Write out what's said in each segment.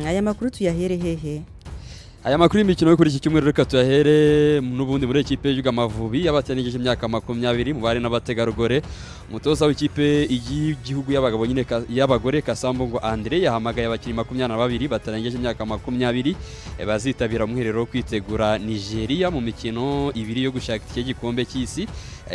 Aya makuru tuyahere hehe? Aya makuru y'imikino yo kuri iki cyumweru reka tuyahere n'ubundi muri ekipe y'Amavubi yabatanigije imyaka 20 mu bari n'abategarugore. Umutoza w'ikipe y'igihugu y'abagabo nyine y'abagore Kasambungo Andre yahamagaye abakiri 22 batanigije imyaka 20 bazitabira muherero kwitegura Nigeria mu mikino ibiri yo gushaka iki gikombe cy'isi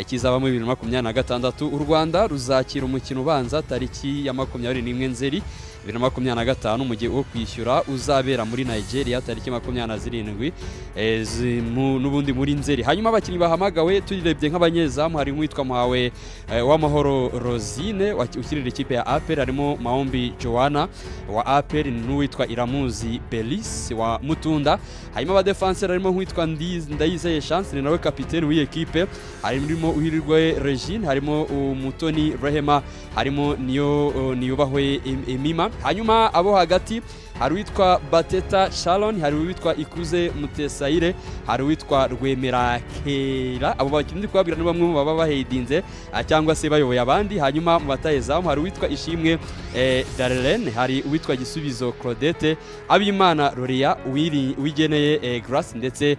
kizaba mu 2026. U Rwanda ruzakira umukino ubanza tariki ya 21 Nzeri 2025 mu gihe wo kwishyura uzabera muri Nigeria tariki 27 n'ubundi muri Nzeri. Hanyuma abakinnyi bahamagawe turebye nk'abanyezamu hari witwa Muhawe w'amahoro Rosine ukirira ikipe ya APR, harimo Maombi Joanna wa APR n'uwitwa Iramuzi Belis wa Mutunda. Hanyuma abadefenseur harimo witwa Ndayizeye Chance ni nawe kapiteni w'iyi ekipe, harimo Uhirirwe Regine, harimo Umutoni Rehema, harimo Niyubahwe Emima. Hanyuma abo hagati hari witwa Bateta Sharon, hari witwa Ikuze Mutesaire, hari witwa Rwemera Kera. Abo bakinnyi kwabwira ni bamwe mu baba bahedinze cyangwa se bayoboye abandi. Hanyuma mu batayezamu hari witwa Ishimwe Darlene, hari witwa Gisubizo Claudette, Abimana Loria, Wigeneye Grace ndetse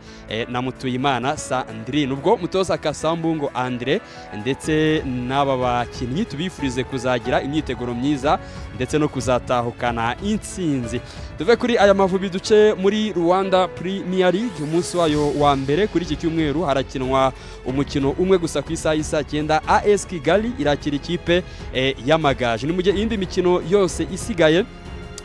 na Mutuyimana Sandrine. Ubwo mutoza Kasambungo Andre ndetse n'aba bakinnyi tubifurize kuzagira imyiteguro myiza ndetse no kuzatahukana intsinzi. Tuve kuri aya Mavubi duce muri Rwanda Premier League. Umunsi wayo wa mbere kuri iki cyumweru harakinwa umukino umwe gusa ku isaha y'isa 9. AS Kigali irakira ikipe y'Amagaju. Ni mu gihe indi mikino yose isigaye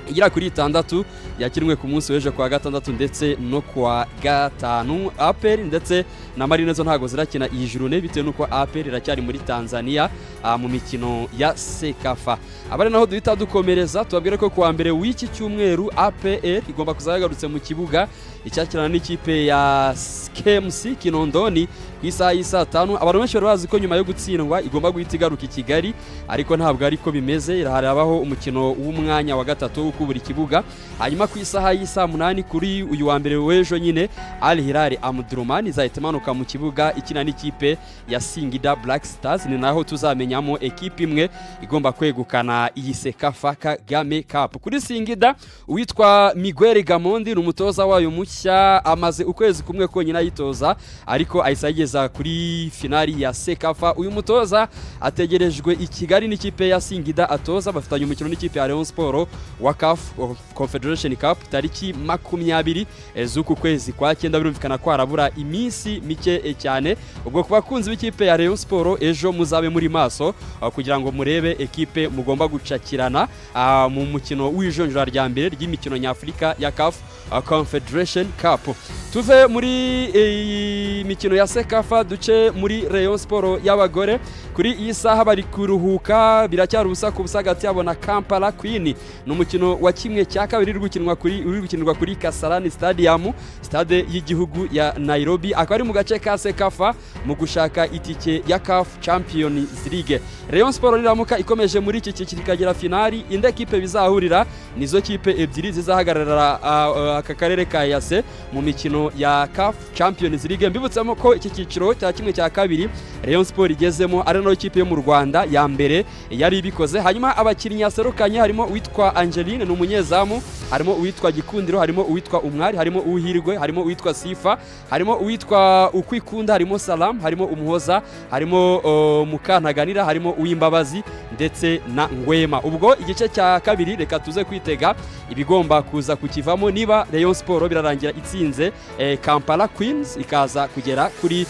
igira kuri 6 yakinwe ku munsi w'ejo kwa gatandatu ndetse no kwa gatanu. APR ndetse na Marine zo ntago zirakina iyi journée bitewe nuko APR iracyari muri Tanzania mu mikino ya Sekafa. Abari naho duhita dukomereza tubabwire ko kuwa mbere w'iki cyumweru APR igomba kuzagarutse mu kibuga icyakirana n'ikipe ya KMC Kinondoni ku isaha y'isa 5. Abantu benshi barazi ko nyuma yo gutsindwa igomba guhita igaruka i Kigali, ariko ntabwo ariko bimeze. Harabaho umukino w'umwanya wa gatatu wo kubura ikibuga. Hanyuma ku isaha y'isa 8 kuri uyu wa mbere w'ejo nyine Al Hilal Omdurman izahita imanuka mu kibuga ikina n'ikipe ya Singida Black Stars. Ni naho tuzamenyamo ekipe imwe igomba kwegukana iyi Sekafa Kagame Cup. Kuri Singida uwitwa Miguel Gamondi n'umutoza wayo mushya, amaze ukwezi kumwe konyine ayitoza ariko ayisageza kuri finali ya Sekafa. Uyu mutoza ategerejwe i Kigali n'ikipe ya Singida atoza, bafitanye umukino n'ikipe ya Rayon Sport wa CAF Confederation Cup tariki 20 z'uku kwezi kwa 9. Birumvikana ko arabura iminsi mike cyane. Ubwo kuba kunzi w'ikipe ya Rayon Sport ejo muzabe muri maso kugira ngo murebe ekipe mugomba gucakirana mu mukino w'ijonjora rya mbere ry'imikino nyafrika ya CAF Confederation Cup. Tuve muri mikino ya Sekafa duce muri Rayon Sport y'abagore. Kuri iyi saha bari kuruhuka, biracyari ubusa ku busa hagati yabo na Kampala Queen. N'umukino wa kimwe cya kabiri uri gukinirwa kuri Kasarani Stadium, stade y'igihugu ya Nairobi. Akaba ari mu gace ka Sekafa mu gushaka itike ya CAF Champions League. Rayon Sport riramuka ikomeje muri iki cyiciro ikagera finali. Inde kipe bizahurira nizo kipe ebyiri zizahagarara aka karere ka Yase mu mikino ya CAF Champions League. Mbibutsamo ko iki cyiciro cya kimwe cya kabiri Rayon Sport igezemo ari no kipe yo mu Rwanda ya mbere yari ibikoze. Hanyuma abakinnyi yaserukanye harimo uwitwa Angeline n'umunyezamu, harimo uwitwa Gikundiro, harimo uwitwa Umwari, harimo Uhirwe, harimo uwitwa Sifa, harimo uwitwa Ukwikunda, harimo Salam, harimo Umuhoza, harimo Mukantaganira, harimo Uwimbabazi ndetse na Ngwema. Ubwo igice cya kabiri reka tuze kwitega ibigomba kuza kukivamo niba Rayon Sport birarangira itsinze Kampala Queens ikaza kugera kuri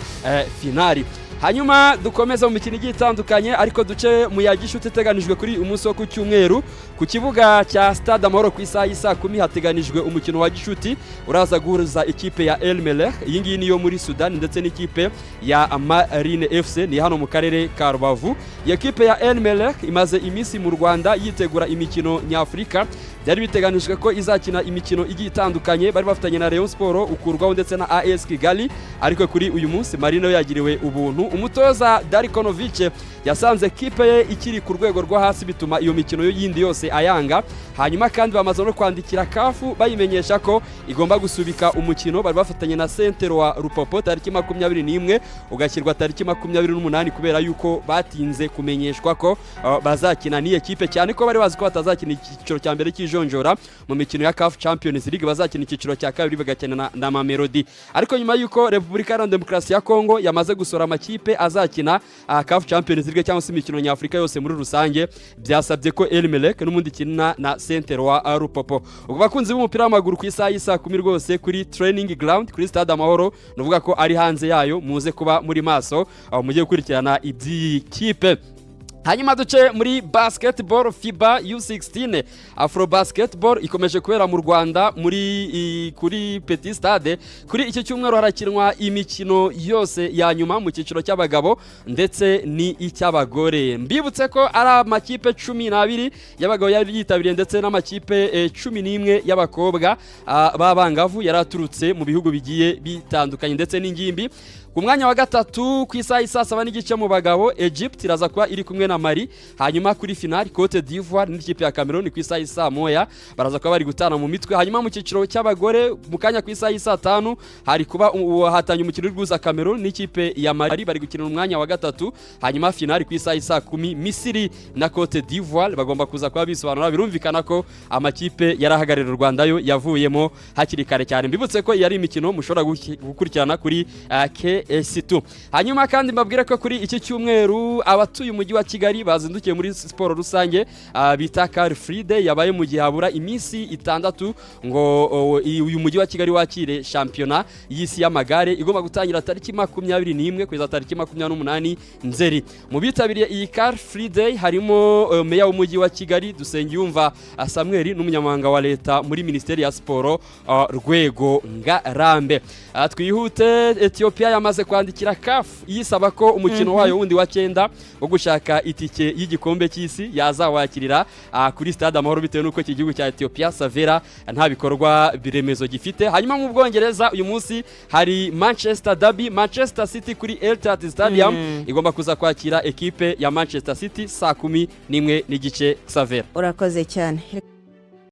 finali. Hanyuma dukomeza mu mikino igiye itandukanye ariko duce mu ya gishuti iteganijwe kuri umunsi wo ku cyumweru ku kibuga cya Stade Amahoro ku isaha y'isa 10 hateganijwe umukino wa gishuti uraza guhuza ikipe ya El Merreikh, iyi ngiyi niyo muri Sudan, ndetse n'ikipe ya Marine FC ni hano mu karere ka Rubavu. Iyi kipe ya El Merreikh imaze iminsi mu Rwanda yitegura imikino nyafrika. Byari biteganijwe ko izakina imikino igiye itandukanye, bari bafitanye na Rayon Sport ukurwaho ndetse na AS Kigali, ariko kuri uyu munsi Marine yagiriwe ubuntu. Umutoza Darikonovic yasanze ekipe ye ikiri ku rwego rwo hasi bituma iyo mikino yindi yose ayanga. Hanyuma kandi bamaze no kwandikira kafu bayimenyesha ko igomba gusubika umukino bari bafatanye na Centre wa Rupopo tariki 21 ugashyirwa tariki 28 kubera yuko batinze kumenyeshwa ko bazakina ni ekipe cyane ko bari bazi ko batazakina icyiciro cya mbere cy'ijonjora mu mikino ya CAF Champions League, bazakina icyiciro cya kabiri bagakina na Mamelodi. Ariko nyuma yuko Repubulika Iharanira Demokarasi ya Kongo yamaze gusora amakipe azakina CAF Champions League cyangwa se imikino nyafurika yose muri rusange, byasabye ko Elmelek n'umundi kinina na Centre wa Rupopo. Ubwo bakunzi b'umupira w'amaguru ku isaha y'isa 10 rwose kuri training ground kuri Stade Amahoro, nuvuga ko ari hanze yayo, muze kuba muri maso aho mugiye gukurikirana iby'iyi kipe. Hanyuma duce muri basketball FIBA U16 Afro Basketball ikomeje kubera mu Rwanda kuri Petit Stade. Kuri iki cyumweru harakinwa imikino yose ya nyuma mu cyiciro cy'abagabo ndetse ni icy'abagore. Mbibutse ko ari amakipe 12 y'abagabo yari yitabiriye ndetse n'amakipe 11 y'abakobwa babangavu yaraturutse mu bihugu bigiye bitandukanye ndetse n'ingimbi. Ku mwanya wa gatatu ku isaha y'isa 7 n'igice mu bagabo Egypt iraza kuba iri kumwe na Mali. Hanyuma kuri final Cote d'Ivoire n'ikipe ya Cameroon ku isaha y'isa 1 baraza kuba bari gutana mu mitwe. Hanyuma mu cyiciro cy'abagore mu kanya ku isaha y'isa 5 hari kuba hatanye umukino w'uguza Cameroon n'ikipe ya Mali bari gukina mu mwanya wa gatatu. Hanyuma final ku isaha y'isa 10 Misiri na Cote d'Ivoire bagomba kuza kuba bisobanura. Birumvikana ko amakipe yarahagarira u Rwanda yo yavuyemo hakiri kare cyane. Mbibutse ko yari imikino mushobora gukurikirana kuri Sept. Hanyuma kandi mbabwire ko kuri iki cyumweru abatuye umujyi wa Kigali bazindukiye muri siporo rusange bita Car Free Day yabaye mu gihe habura iminsi 6 ngo uyu mujyi wa Kigali wakire championnat y'isi y'amagare igomba gutangira tariki 21 kugeza tariki 28 Nzeri. Mu bitabiriye iyi Car Free Day harimo meya w'umujyi wa Kigali Dusengiyumva Samuel n'umunyamabanga wa leta muri Ministeri ya Siporo Rwego Ngarambe. Twihute Ethiopia yamaze kwandikira CAF yisaba ko umukino wayo wundi wa 9 wo gushaka itike y'igikombe cy'isi yazawakirira kuri Stade Amahoro bitewe nuko iki gihugu cya Ethiopia Savera nta bikorwa biremezo gifite. Hanyuma mu Bwongereza uyu munsi hari Manchester Derby, Manchester City kuri Etihad Stadium igomba kuza kwakira ekipe ya Manchester City saa 11 n'igice Savera. Urakoze cyane.